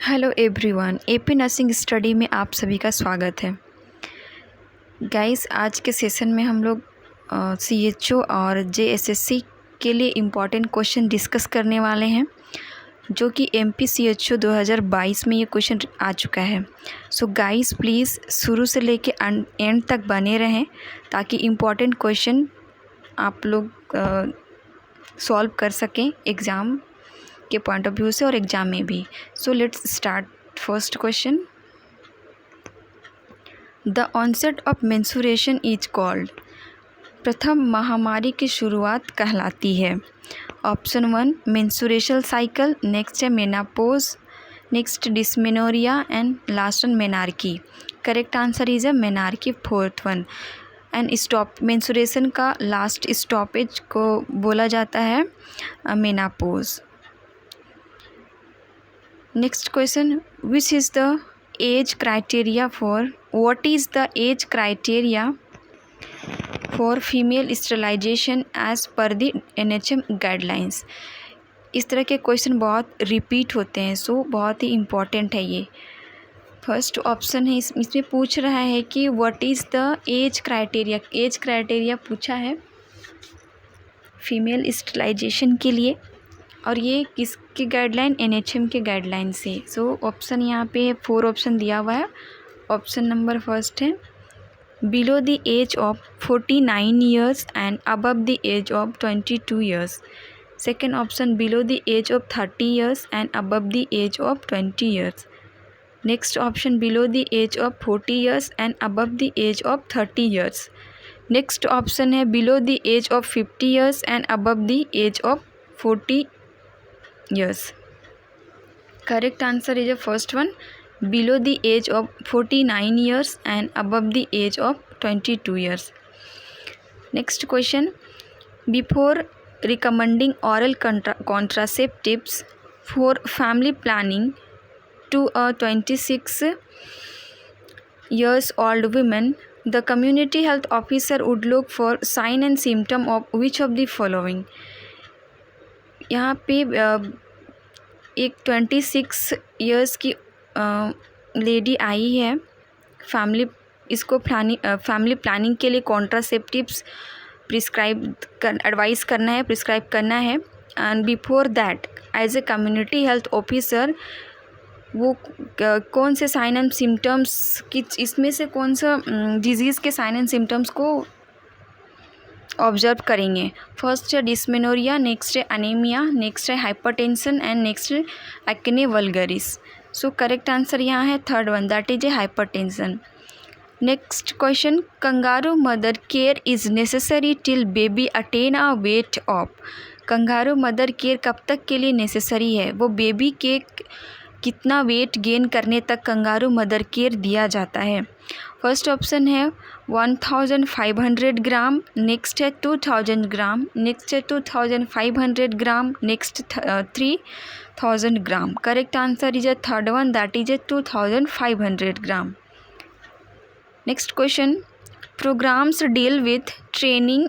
Hello everyone, AP nursing study में आप सभी का स्वागत है। गाइस, आज के सेशन में हम लोग सीएचओ और जेएसएससी के लिए इम्पॉर्टेंट क्वेश्चन डिस्कस करने वाले हैं, जो कि एमपी सीएचओ 2022 में ये क्वेश्चन आ चुका है। सो गाइस, प्लीज़ शुरू से लेके एंड तक बने रहें ताकि इम्पॉर्टेंट क्वेश्चन आप लोग सॉल्व कर सकें एग्ज़ाम के पॉइंट ऑफ व्यू से और एग्जाम में भी। So let's start first question. The onset of menstruation is called. प्रथम महामारी की शुरुआत कहलाती है। ऑप्शन 1 मेंसुरेशन साइकिल, नेक्स्ट है menopause, next dysmenorrhoea and last one menarche. Correct answer is है menarche, fourth one. And stop menstruation का last stoppage को बोला जाता है menopause. Next question, what is the age criteria for female sterilization as per the NHM guidelines? इस तरह के question बहुत रिपीट होते हैं, सो बहुत ही इम्पॉर्टेंट है ये। फर्स्ट ऑप्शन है, इसमें पूछ रहा है कि what is the age criteria पूछा है फीमेल स्टेरिलाइजेशन के लिए, और ये किसकी गाइडलाइन, एनएचएम के गाइडलाइन से। सो ऑप्शन यहाँ पे 4 ऑप्शन दिया हुआ है। ऑप्शन नंबर फर्स्ट है below the age of 49 years and above the age of 22 years. Second option below the age of 30 years and above the age of 20 years. Next option below the age of 40 years and above the age of 30 years. Next option है below the age of 50 years and above the age of 40 years. Correct answer is the first one, below the age of 49 years and above the age of 22 years. Next question, before recommending oral contraceptives for family planning to a 26 years old woman, the community health officer would look for sign and symptom of which of the following? यहाँ पे एक 26 years की lady आई है, family planning के लिए contraceptives advise करना है and before that as a community health officer वो कौन से साइन एंड सिम्टम्स की, इसमें से कौन सा डिजीज़ के साइन एंड सिम्टम्स को ऑब्जर्व करेंगे। फर्स्ट है डिस्मेनोरिया, नेक्स्ट है अनीमिया, नेक्स्ट है हाइपरटेंशन एंड नेक्स्ट है एक्ने वल्गरिस। सो करेक्ट आंसर यहाँ है third one, that is A hypertension. Next question, kangaroo mother care is necessary till baby attain a weight of. Kangaroo mother care कब तक के लिए necessary है, वो बेबी के कितना वेट गेन करने तक कंगारू मदर केयर दिया जाता है। फर्स्ट ऑप्शन है 1500 ग्राम, नेक्स्ट है 2000 ग्राम, नेक्स्ट है 2500 gram, next 3000 gram. Correct answer is a third one, that is a 2500 gram. Next question, programs deal with training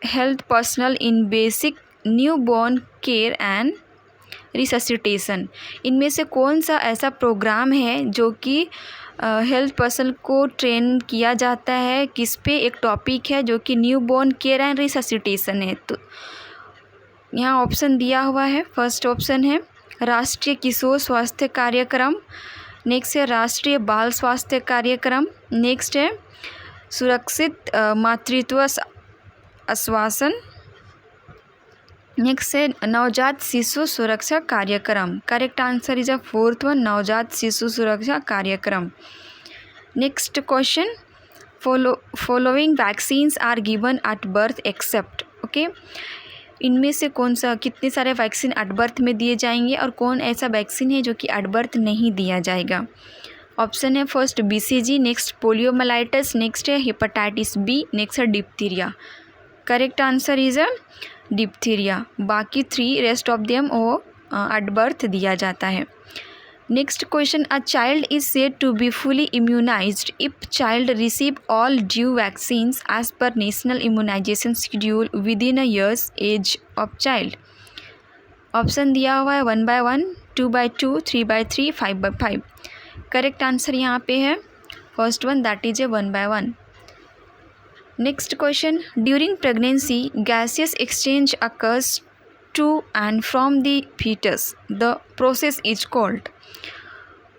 health personal in basic newborn care and resuscitation. इनमें से कौन सा ऐसा programme है जो कि हेल्थ पर्सन को train किया जाता है, किस पे, एक टॉपिक है जो कि new born care and resuscitation है। तो यहाँ ऑप्शन दिया हुआ है। फर्स्ट ऑप्शन है राष्ट्रीय किशोर स्वास्थ्य कार्यक्रम, नेक्स्ट है राष्ट्रीय बाल स्वास्थ्य कार्यक्रम, नेक्स्ट है सुरक्षित मातृत्व आश्वासन, नेक्स्ट है नवजात शिशु सुरक्षा कार्यक्रम। Correct answer is a fourth one, नवजात शिशु सुरक्षा कार्यक्रम। Next question, following vaccines are given at birth except. Okay, इनमें से कौन सा, कितने सारे वैक्सीन एट बर्थ में दिए जाएंगे और कौन ऐसा वैक्सीन है जो कि एट बर्थ नहीं दिया जाएगा। ऑप्शन है first BCG, next poliomyelitis, next है हेपेटाइटिस बी, नेक्स्ट है diphtheria. Correct answer is a diphtheria. बाकी 3 रेस्ट ऑफ देम वो एट बर्थ दिया जाता है। Next question, a child is said to be fully immunised if child receive all due vaccines as per national immunisation schedule within a years age of child. Option दिया हुआ है 1/1, 2/2, 3/3, 5/5। Correct answer यहाँ पे है first one, that is A 1/1। Next question, during pregnancy gaseous exchange occurs to and from the fetus, the process is called।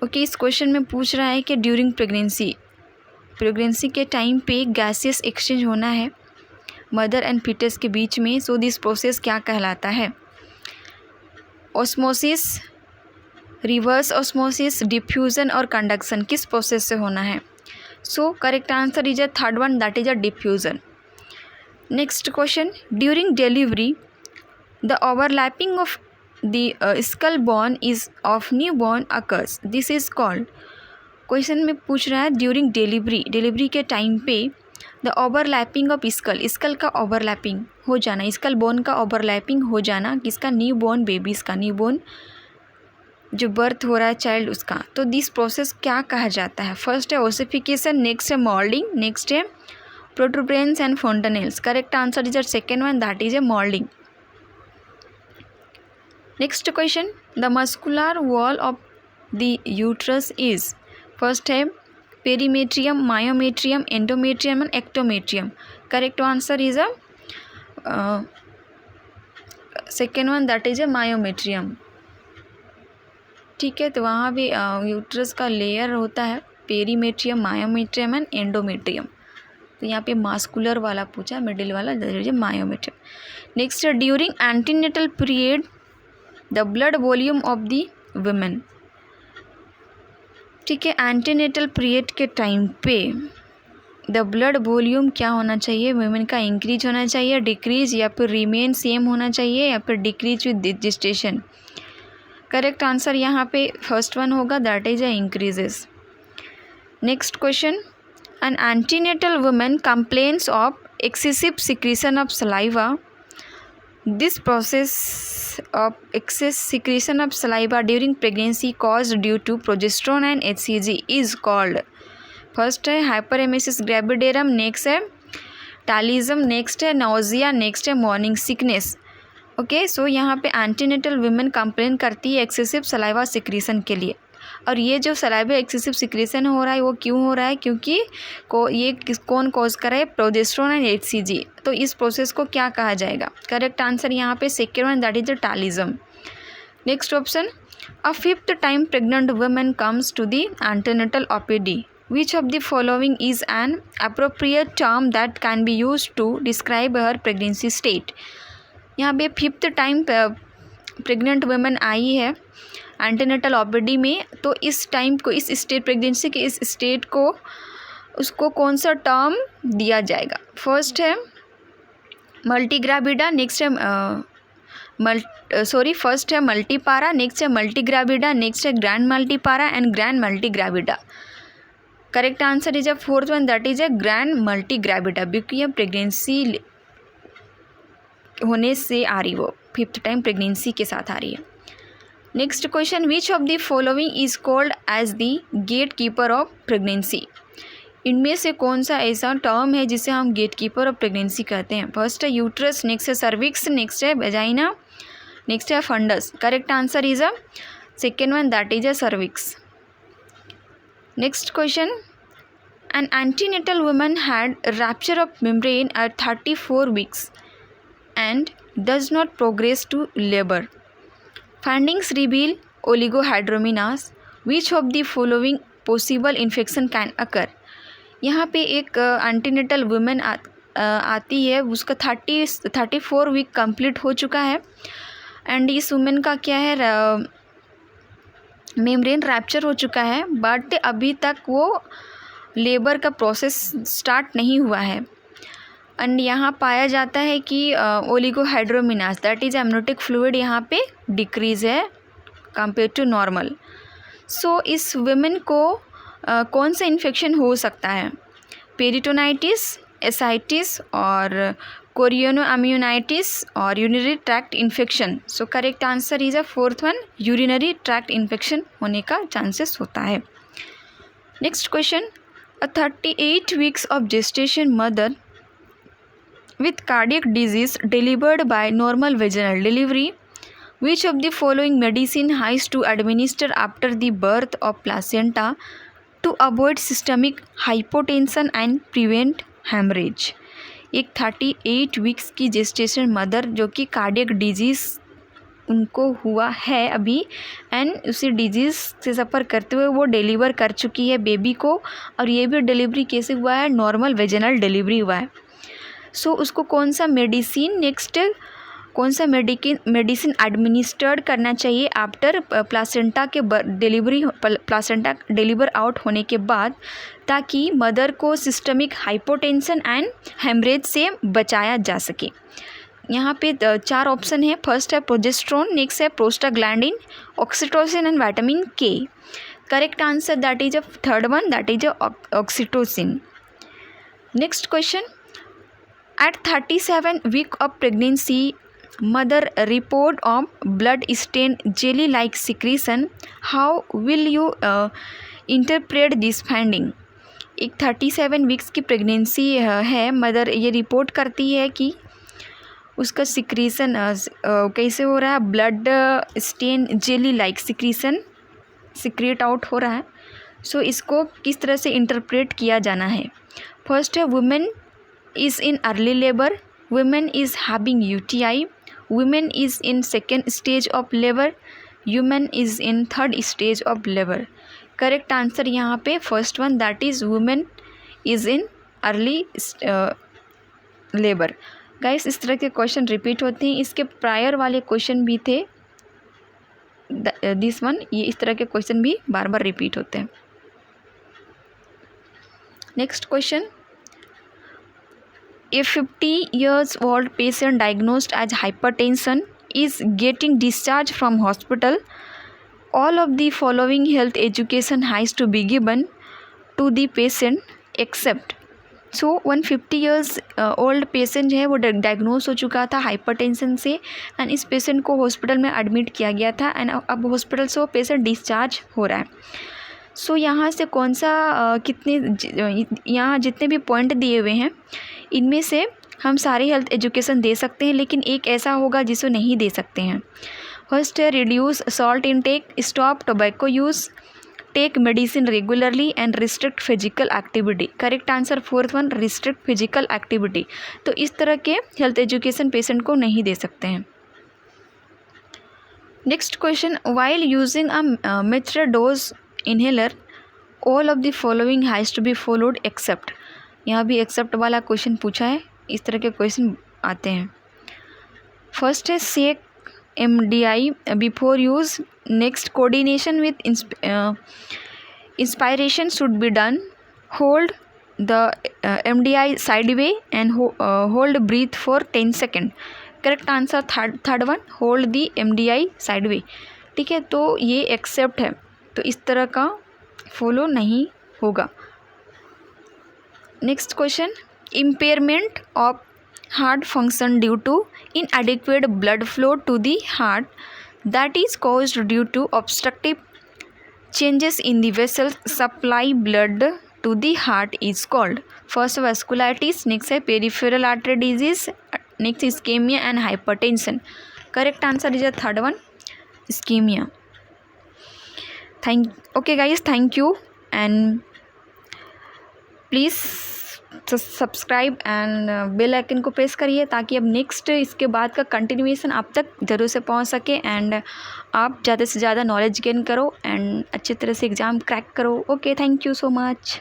Okay, इस question में पूछ रहा है कि ड्यूरिंग प्रेगनेंसी के टाइम पे गैसियस एक्सचेंज होना है मदर एंड फीटस के बीच में, सो दिस प्रोसेस क्या कहलाता है? ऑस्मोसिस, रिवर्स ऑस्मोसिस, डिफ्यूज़न और कंडक्शन, किस प्रोसेस से होना है? So correct answer is a third one, that is a diffusion. Next question, during delivery the overlapping of the skull bone is of newborn occurs, this is called. Question में पूछ रहा है during delivery के time पे the overlapping of skull का overlapping हो जाना, skull bone का ओवरलैपिंग हो जाना, किसका? न्यू बोर्न बेबीज़ का, न्यू बोर्न जो बर्थ हो रहा है चाइल्ड उसका। तो दिस प्रोसेस क्या कहा जाता है? फर्स्ट है ओसिफिकेशन, नेक्स्ट है मोल्डिंग, नेक्स्ट है protuberance and fontanelles. Correct answer is a second one, that is a moulding. Next question, the muscular wall of the uterus is, first है perimetrium, myometrium, endometrium and ectometrium. Correct answer is a second one, that is a myometrium. ठीक है, तो वहाँ भी uterus का layer होता है perimetrium, myometrium and endometrium. तो यहाँ पे मास्कुलर वाला पूछा, मिडिल वाला myometrium. Next, during antenatal period the blood volume of the women. ठीक है, एंटीनेटल पीरियड के टाइम पे द ब्लड वॉल्यूम क्या होना चाहिए? वुमेन का इंक्रीज होना चाहिए, डिक्रीज, या फिर रिमेन सेम होना चाहिए, या फिर decrease with gestation. Correct answer यहाँ पे फर्स्ट वन होगा, that is a increases. Next question, an antenatal women complains of excessive secretion of saliva, this process of excess secretion of saliva during pregnancy caused due to progesterone and HCG is called। First है हाइपरेमेसिस gravidarum, next है टालिज्म, next है nausea, next है morning sickness. Okay, सो यहाँ पे antenatal women complain करती है excessive saliva secretion के लिए, और ये जो सलाइवा एक्सेसिव सिक्रीशन हो रहा है वो क्यों हो रहा है? क्योंकि कौन कॉज कर रहा है? Progesterone and HCG। तो इस प्रोसेस को क्या कहा जाएगा? करेक्ट आंसर यहाँ पे second one, that is the talism. Next option, a fifth time pregnant women comes to the antenatal OPD, which of the following is an appropriate term that can be use to describe her pregnancy state. यहाँ पे fifth time pregnant women आई है antenatal OPD में, तो इस time को, इस state, pregnancy के इस स्टेट को, उसको कौन सा टर्म दिया जाएगा? फर्स्ट है मल्टीग्राविडा, नेक्स्ट है फर्स्ट है मल्टीपारा, नेक्स्ट है मल्टीग्राविडा, नेक्स्ट है grand multipara and grand multigravida. Correct answer is a fourth one, that is a grand multigravida, क्योंकि ये प्रेगनेंसी होने से आ रही, वो फिफ्थ टाइम प्रेगनेंसी के साथ आ रही है। Next question, which of the following is called as the gatekeeper of pregnancy. इनमें से कौन सा ऐसा टर्म है जिसे हम गेट कीपर ऑफ प्रेगनेंसी कहते हैं? फर्स्ट है यूट्रस, नेक्स्ट है सर्विक्स, नेक्स्ट है वेजाइना, नेक्स्ट है fundus. Correct answer is a second one, that is a cervix. Next question, an antenatal woman had rupture of membrane at 34 weeks and does not progress to labor. Findings reveal oligohydramnios. Which of the following possible infection can occur? यहाँ पे एक antenatal women आती है, उसका 34 week complete हो चुका है, and इस वुमेन का क्या है, मेम्ब्रेन रैप्चर हो चुका है, बट अभी तक वो लेबर का प्रोसेस स्टार्ट नहीं हुआ है। एंड यहाँ पाया जाता है कि ओलिगोहाइड्रोमिनास, दैट इज एमनियोटिक फ्लूइड यहाँ पे डिक्रीज है कंपेयर टू नॉर्मल। सो इस वुमेन को कौन सा इन्फेक्शन हो सकता है? पेरिटोनाइटिस, एसाइटिस और कोरियोनोअम्यूनाइटिस और urinary tract infection. So correct answer is a fourth one, urinary tract infection होने का चांसेस होता है। Next question, a 38 weeks of gestation mother with cardiac disease delivered by normal vaginal delivery Which of the following medicine has to administer after the birth of placenta to avoid systemic hypotension and prevent hemorrhage? एक 38 weeks की gestation mother जो कि cardiac disease उनको हुआ है अभी and उसी disease से सफ़र करते हुए वो डिलीवर कर चुकी है बेबी को, और ये भी डिलीवरी कैसे हुआ है, नॉर्मल वेजिनल डिलीवरी हुआ है। सो उसको कौन सा मेडिसिन मेडिसिन एडमिनिस्टर्ड करना चाहिए आफ्टर प्लासेंटा के प्लासेंटा डिलीवर आउट होने के बाद, ताकि मदर को सिस्टमिक हाइपोटेंशन एंड हेमरेज से बचाया जा सके। यहाँ पे 4 ऑप्शन है। फर्स्ट है प्रोजेस्ट्रॉन, नेक्स्ट है prostaglandin, oxytocin and vitamin K. Correct answer that is a third one, that is oxytocin. Next question, at 37 week of pregnancy mother report of blood stain jelly like secretion, how will you interpret this finding? एक 37 weeks की pregnancy है, mother ये report करती है कि उसका secretion कैसे हो रहा है, blood stain jelly like secretion secrete out हो रहा है। सो इसको किस तरह से इंटरप्रेट किया जाना है? फर्स्ट है women is in early labour, women is having UTI, women is in second stage of labour, women is in third stage of labour. Correct answer यहाँ पे first one, that is women is in early labour. Guys इस तरह के question repeat होते हैं, इसके prior वाले question भी थे दिस वन, ये इस तरह के क्वेश्चन भी बार बार रिपीट होते हैं। Next question, A 50 years old patient diagnosed as hypertension is getting discharged from hospital. All of the following health education has to be given to the patient except। So 150 years old patient है, वो diagnose हो चुका था hypertension से and इस patient को hospital में admit किया गया था एंड अब हॉस्पिटल से वो पेशेंट डिस्चार्ज हो रहा है। सो यहाँ से कौन सा यहाँ जितने भी पॉइंट दिए हुए हैं इनमें से हम सारे हेल्थ एजुकेशन दे सकते हैं, लेकिन एक ऐसा होगा जिसको नहीं दे सकते हैं। फर्स्ट है reduce salt intake, stop tobacco use, take medicine regularly and restrict physical activity. Correct answer fourth one, restrict physical activity. तो इस तरह के हेल्थ एजुकेशन पेशेंट को नहीं दे सकते हैं। Next question, while using a metered dose inhaler all of the following has to be followed except. यहाँ भी एक्सेप्ट वाला क्वेश्चन पूछा है, इस तरह के क्वेश्चन आते हैं। फर्स्ट है सेक MDI before use, next coordination with inspiration should be done, hold the MDI sideway and hold breath for 10 seconds। Correct answer third one, hold the MDI sideway. ठीक है, तो ये एक्सेप्ट है, तो इस तरह का फॉलो नहीं होगा। Next question, impairment of heart function due to inadequate blood flow to the heart that is caused due to obstructive changes in the vessels supply blood to the heart is called। first vasculitis, next है peripheral artery disease, next ischemia and hypertension। correct answer is the third one, ischemia। okay guys, thank you and please subscribe and bell icon को press करिए ताकि अब next इसके बाद का continuation आप तक ज़रूर से पहुंच सके एंड आप ज़्यादा से ज़्यादा नॉलेज गेन करो एंड अच्छी तरह से एग्ज़ाम क्रैक करो। Okay, thank you so much.